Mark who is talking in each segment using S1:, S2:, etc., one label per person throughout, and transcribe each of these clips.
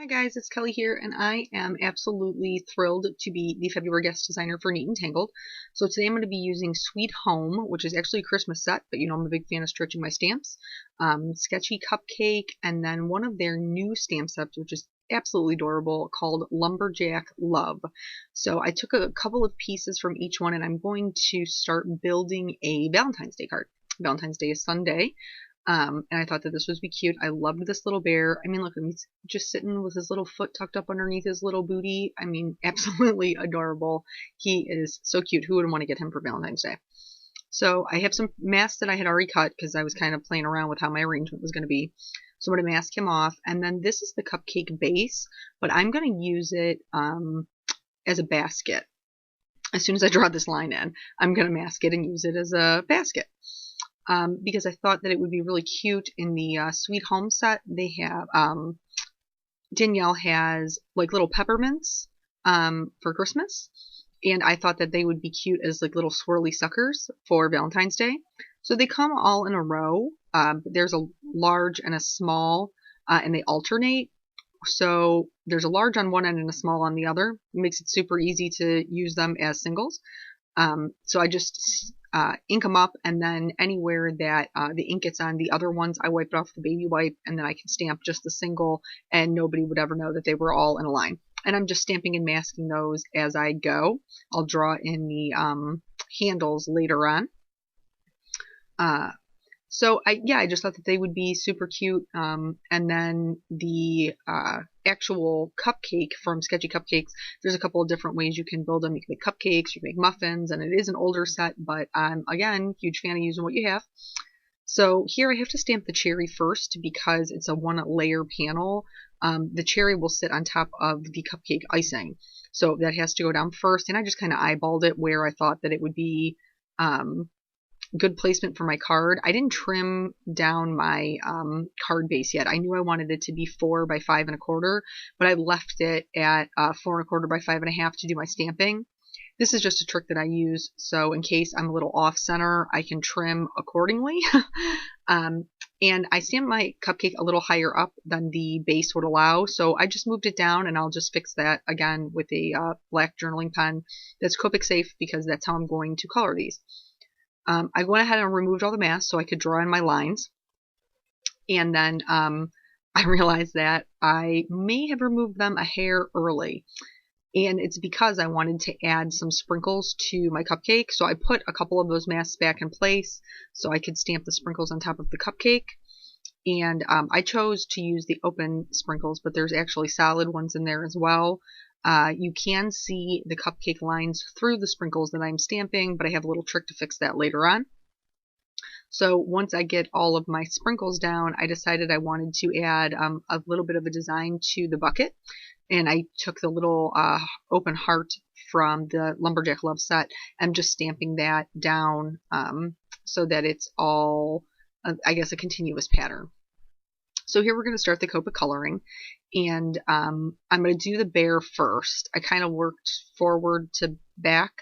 S1: Guys, it's Kelly here, and I am absolutely thrilled to be the February guest designer for Neat and Tangled. So today I'm going to be using Sweet Home, which is actually a Christmas set, but you know I'm a big fan of stretching my stamps, Sketchy Cupcake, and then one of their new stamp sets, which is absolutely adorable, called Lumberjack Love. So I took a couple of pieces from each one, and I'm going to start building a Valentine's Day card. Valentine's Day is Sunday. And I thought that this would be cute. I loved this little bear. I mean, look, he's just sitting with his little foot tucked up underneath his little booty. I mean, absolutely adorable. He is so cute. Who wouldn't want to get him for Valentine's Day? So I have some masks that I had already cut because I was kind of playing around with how my arrangement was going to be. So I'm going to mask him off. And then this is the cupcake base, but I'm going to use it as a basket. As soon as I draw this line in, I'm going to mask it and use it as a basket. Because I thought that it would be really cute in the Sweet Home set. They have, Danielle has like little peppermints for Christmas, and I thought that they would be cute as like little swirly suckers for Valentine's Day. So they come all in a row. There's a large and a small, and they alternate. So there's a large on one end and a small on the other. It makes it super easy to use them as singles. So I just ink them up, and then anywhere that the ink gets on the other ones, I wipe it off the baby wipe, and then I can stamp just the single, and nobody would ever know that they were all in a line. And I'm just stamping and masking those as I go. I'll draw in the handles later on. So I just thought that they would be super cute. And then the actual cupcake from Sketchy Cupcakes, there's a couple of different ways you can build them. You can make cupcakes, you can make muffins, and it is an older set, but I'm, again, huge fan of using what you have. So here I have to stamp the cherry first because it's a one layer panel. The cherry will sit on top of the cupcake icing. So that has to go down first, and I just kind of eyeballed it where I thought that it would be good placement for my card. I didn't trim down my card base yet. I knew I wanted it to be 4 by 5 1/4, but I left it at 4 1/4 by 5 1/2 to do my stamping. This is just a trick that I use, so in case I'm a little off center, I can trim accordingly. And I stamped my cupcake a little higher up than the base would allow, so I just moved it down, and I'll just fix that again with a black journaling pen that's Copic safe, because that's how I'm going to color these. I went ahead and removed all the masks so I could draw in my lines. And then I realized that I may have removed them a hair early. And it's because I wanted to add some sprinkles to my cupcake. So I put a couple of those masks back in place so I could stamp the sprinkles on top of the cupcake. And I chose to use the open sprinkles, but there's actually solid ones in there as well. You can see the cupcake lines through the sprinkles that I'm stamping, but I have a little trick to fix that later on. So once I get all of my sprinkles down, I decided I wanted to add a little bit of a design to the bucket. And I took the little open heart from the Lumberjack Love set. I'm just stamping that down so that it's all, I guess, a continuous pattern. So here we're going to start the Copic coloring, and I'm going to do the bear first. I kind of worked forward to back,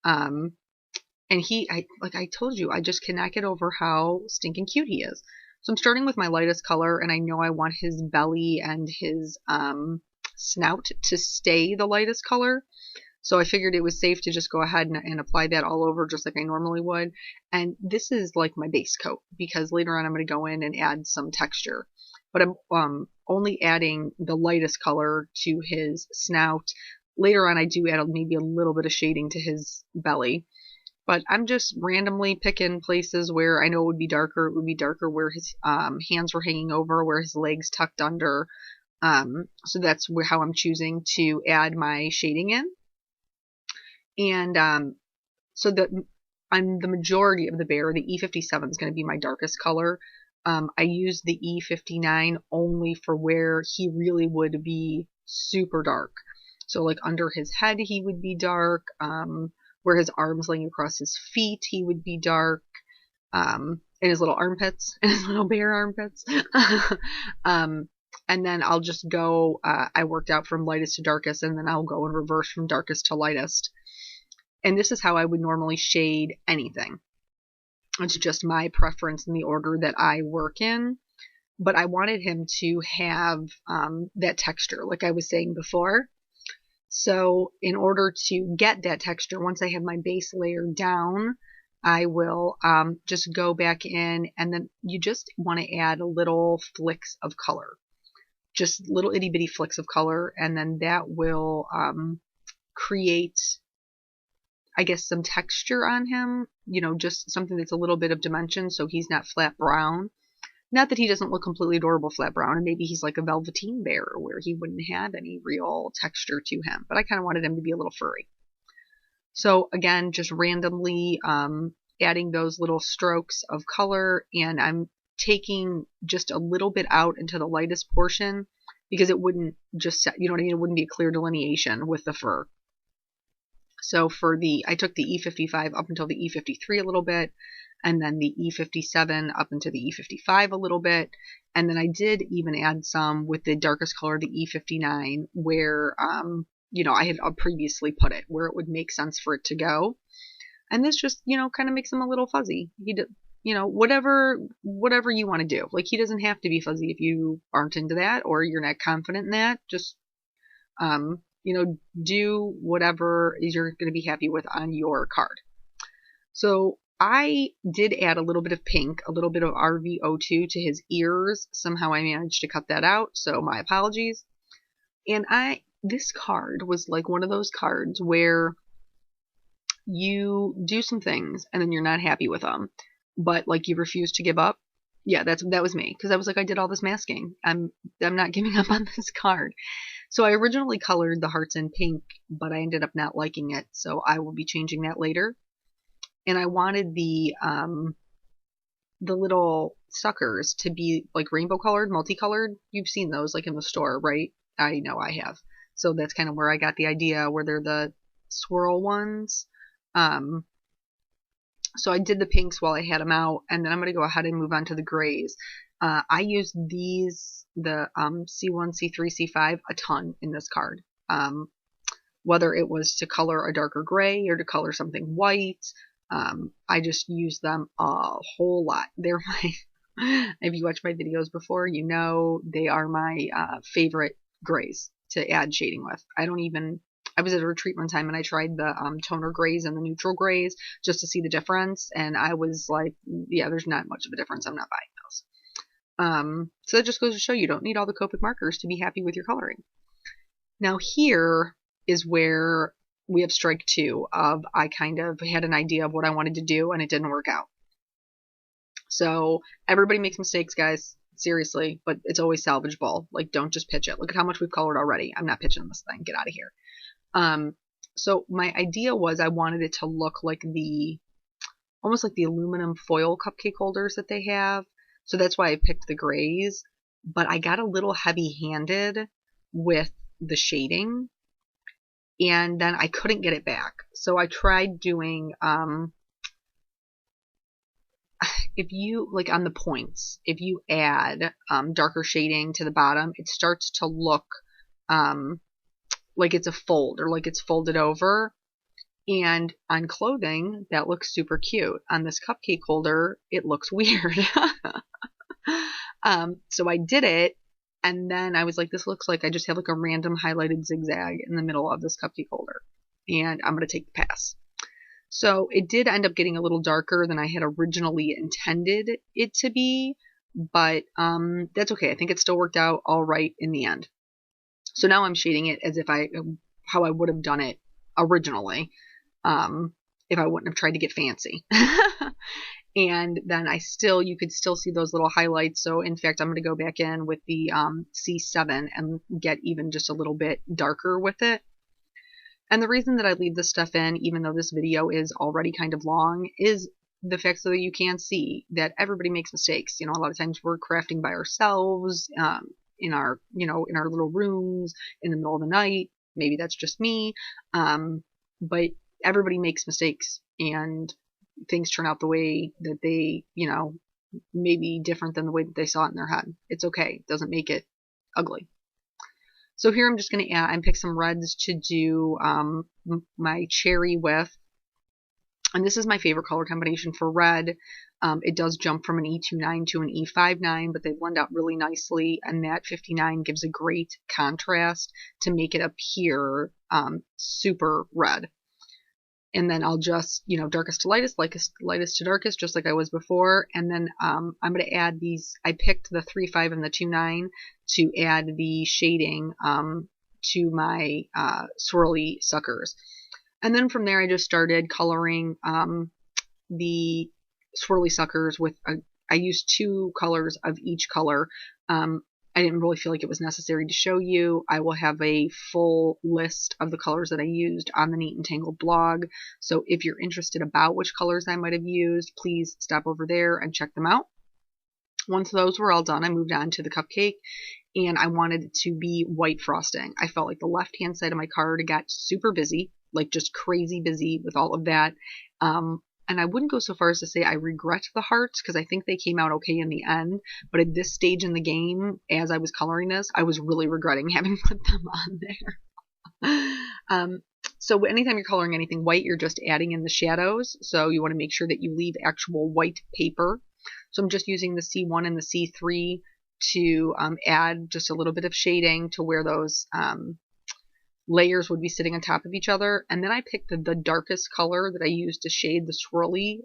S1: and like I told you, I just cannot get over how stinking cute he is. So I'm starting with my lightest color, and I know I want his belly and his snout to stay the lightest color. So I figured it was safe to just go ahead and apply that all over just like I normally would. And this is like my base coat, because later on I'm going to go in and add some texture. But I'm only adding the lightest color to his snout. Later on I do add maybe a little bit of shading to his belly. But I'm just randomly picking places where I know it would be darker. It would be darker where his hands were hanging over, where his legs tucked under. So that's how I'm choosing to add my shading in. And so the majority of the bear, the E57 is going to be my darkest color. I use the E59 only for where he really would be super dark. So like under his head he would be dark, where his arms laying across his feet he would be dark, in his little armpits, in his little bear armpits. And then I'll just go, I worked out from lightest to darkest, and then I'll go in reverse from darkest to lightest. And this is how I would normally shade anything. It's just my preference in the order that I work in. but I wanted him to have that texture, like I was saying before. So in order to get that texture, once I have my base layer down, I will just go back in, and then you just want to add little flicks of color, just little itty bitty flicks of color, and then that will create, I guess, some texture on him, just something that's a little bit of dimension so he's not flat brown. Not that he doesn't look completely adorable flat brown, and maybe he's like a velveteen bear where he wouldn't have any real texture to him, but I kind of wanted him to be a little furry. So again, just randomly adding those little strokes of color, and I'm taking just a little bit out into the lightest portion because it wouldn't just, you know what I mean, it wouldn't be a clear delineation with the fur. So I took the E55 up until the E53 a little bit, and then the E57 up into the E55 a little bit, and then I did even add some with the darkest color, the E59, where I had previously put it, where it would make sense for it to go. And this just, kind of makes him a little fuzzy. Whatever you want to do. Like, he doesn't have to be fuzzy if you aren't into that or you're not confident in that. Just, do whatever you're going to be happy with on your card. So I did add a little bit of pink, a little bit of RVO2 to his ears. Somehow I managed to cut that out, so my apologies. And this card was like one of those cards where you do some things and then you're not happy with them, but like you refuse to give up. Yeah, that was me, because I was like, I did all this masking. I'm not giving up on this card. So I originally colored the hearts in pink, but I ended up not liking it, so I will be changing that later. And I wanted the little suckers to be like rainbow colored, multicolored. You've seen those like in the store, right? I know I have. So that's kind of where I got the idea, where they're the swirl ones. So I did the pinks while I had them out, and then I'm going to go ahead and move on to the grays. I used the C1, C3, C5 a ton in this card. Whether it was to color a darker gray or to color something white, I just used them a whole lot. They're if you watched my videos before, they are my favorite grays to add shading with. I was at a retreat one time and I tried the toner grays and the neutral grays just to see the difference, and I was like, yeah, there's not much of a difference. I'm not buying those. So that just goes to show you don't need all the Copic markers to be happy with your coloring. Now here is where we have strike two of I kind of had an idea of what I wanted to do and it didn't work out. So everybody makes mistakes, guys. Seriously, but it's always salvageable. Like, don't just pitch it. Look at how much we've colored already. I'm not pitching this thing. Get out of here. So my idea was I wanted it to look like almost like the aluminum foil cupcake holders that they have. So that's why I picked the grays, but I got a little heavy-handed with the shading, and then I couldn't get it back. So I tried doing, if you, like on the points, if you add darker shading to the bottom, it starts to look like it's a fold or like it's folded over. And on clothing, that looks super cute. On this cupcake holder, it looks weird. So I did it, and then I was like, this looks like I just have like a random highlighted zigzag in the middle of this cupcake holder, and I'm going to take the pass. So it did end up getting a little darker than I had originally intended it to be, but that's okay. I think it still worked out all right in the end. So now I'm shading it as if how I would have done it originally, if I wouldn't have tried to get fancy. And then you could still see those little highlights. So in fact, I'm going to go back in with the C7 and get even just a little bit darker with it. And the reason that I leave this stuff in, even though this video is already kind of long, is the fact so that you can see that everybody makes mistakes. A lot of times we're crafting by ourselves, in our little rooms in the middle of the night. Maybe that's just me. But everybody makes mistakes, and things turn out the way that they, may be different than the way that they saw it in their head. It's okay. It doesn't make it ugly. So here I'm just going to pick some reds to do my cherry with. And this is my favorite color combination for red. It does jump from an E29 to an E59, but they blend out really nicely, and that 59 gives a great contrast to make it appear super red. And then I'll just, darkest to lightest, lightest to darkest, just like I was before. And then I'm going to add these. I picked the 3.5 and the 2.9 to add the shading to my swirly suckers. And then from there, I just started coloring the swirly suckers with I used 2 colors of each color. I didn't really feel like it was necessary to show you. I will have a full list of the colors that I used on the Neat and Tangled blog. So if you're interested about which colors I might have used, please stop over there and check them out. Once those were all done, I moved on to the cupcake, and I wanted it to be white frosting. I felt like the left-hand side of my card got super busy, like just crazy busy with all of that. And I wouldn't go so far as to say I regret the hearts, because I think they came out okay in the end. But at this stage in the game, as I was coloring this, I was really regretting having put them on there. So anytime you're coloring anything white, you're just adding in the shadows. So you want to make sure that you leave actual white paper. So I'm just using the C1 and the C3 to add just a little bit of shading to where those layers would be sitting on top of each other. And then I picked the darkest color that I used to shade the swirly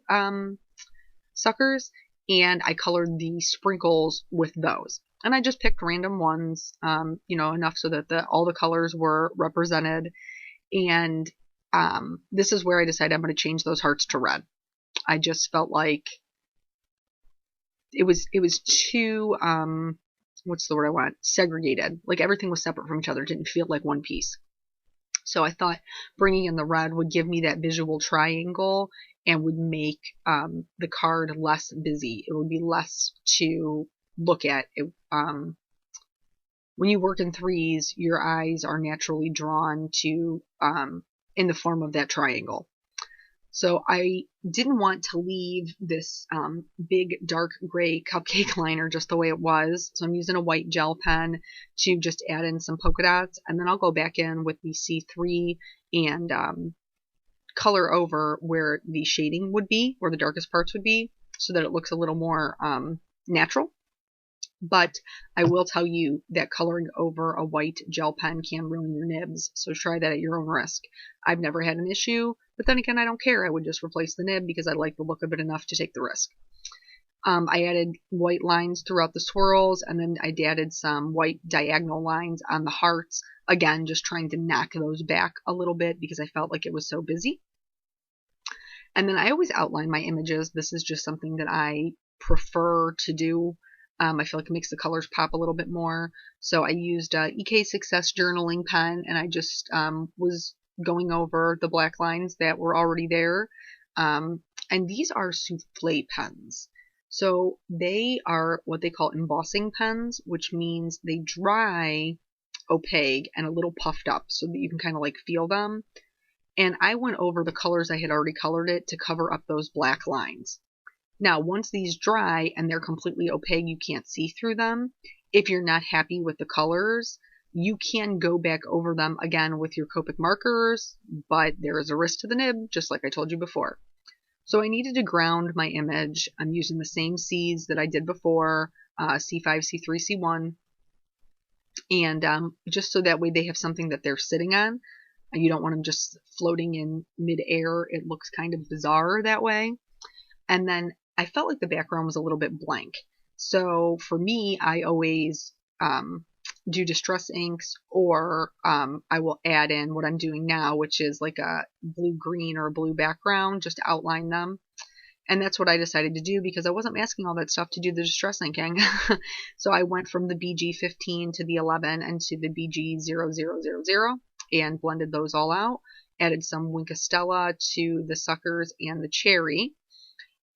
S1: suckers, and I colored the sprinkles with those. And I just picked random ones, enough so that all the colors were represented. And this is where I decided I'm going to change those hearts to red. I just felt like it was too what's the word I want? Segregated. Like everything was separate from each other. It didn't feel like one piece. So I thought bringing in the red would give me that visual triangle and would make the card less busy. It would be less to look at. When you work in threes, your eyes are naturally drawn to in the form of that triangle. So I didn't want to leave this big dark gray cupcake liner just the way it was. So I'm using a white gel pen to just add in some polka dots. And then I'll go back in with the C3 and color over where the shading would be, where the darkest parts would be, so that it looks a little more natural. But I will tell you that coloring over a white gel pen can ruin your nibs, so try that at your own risk. I've never had an issue, but then again, I don't care. I would just replace the nib because I like the look of it enough to take the risk. I added white lines throughout the swirls, and then I added some white diagonal lines on the hearts. Again, just trying to knock those back a little bit because I felt like it was so busy. And then I always outline my images. This is just something that I prefer to do. I feel like it makes the colors pop a little bit more. So I used EK Success journaling pen, and I just was going over the black lines that were already there. And these are souffle pens. So they are what they call embossing pens, which means they dry opaque and a little puffed up so that you can kind of like feel them. And I went over the colors I had already colored it to cover up those black lines. Now, once these dry and they're completely opaque, you can't see through them. If you're not happy with the colors, you can go back over them again with your Copic markers, but there is a risk to the nib, just like I told you before. So I needed to ground my image. I'm using the same C's that I did before, C5, C3, C1, and just so that way they have something that they're sitting on. You don't want them just floating in midair. It looks kind of bizarre that way. And then I felt like the background was a little bit blank. So for me, I always do distress inks, or I will add in what I'm doing now, which is like a blue-green or a blue background, just to outline them. And that's what I decided to do because I wasn't masking all that stuff to do the distress inking. So I went from the BG15 to the 11 and to the BG0000 and blended those all out. Added some Winkostella to the suckers and the cherry.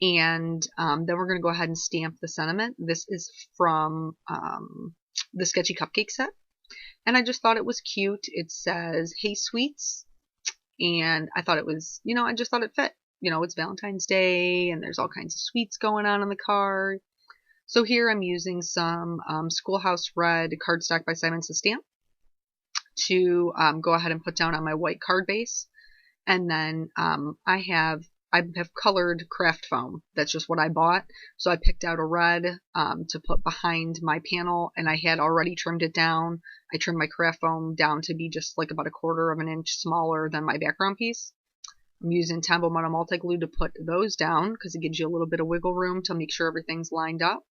S1: And then we're going to go ahead and stamp the sentiment. This is from the Sketchy Cupcake set. And I just thought it was cute. It says, "Hey, sweets." And I thought it was, I just thought it fit. It's Valentine's Day and there's all kinds of sweets going on the card. So here I'm using some Schoolhouse Red cardstock by Simon Says Stamp to go ahead and put down on my white card base. And then I have I have colored craft foam. That's just what I bought. So I picked out a red to put behind my panel, and I had already trimmed it down. I trimmed my craft foam down to be just like about 1/4 of an inch smaller than my background piece. I'm using Tombow Metal Multi-Glue to put those down because it gives you a little bit of wiggle room to make sure everything's lined up.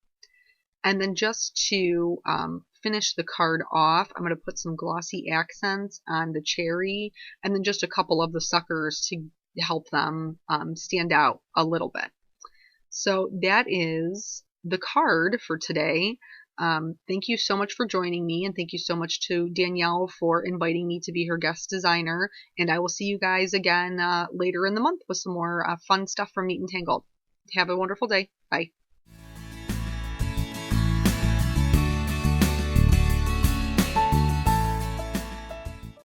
S1: And then just to finish the card off, I'm going to put some glossy accents on the cherry and then just a couple of the suckers to help them stand out a little bit. So that is the card for today. Thank you so much for joining me, and thank you so much to Danielle for inviting me to be her guest designer. And I will see you guys again later in the month with some more fun stuff from Neat and Tangled. Have a wonderful day. Bye.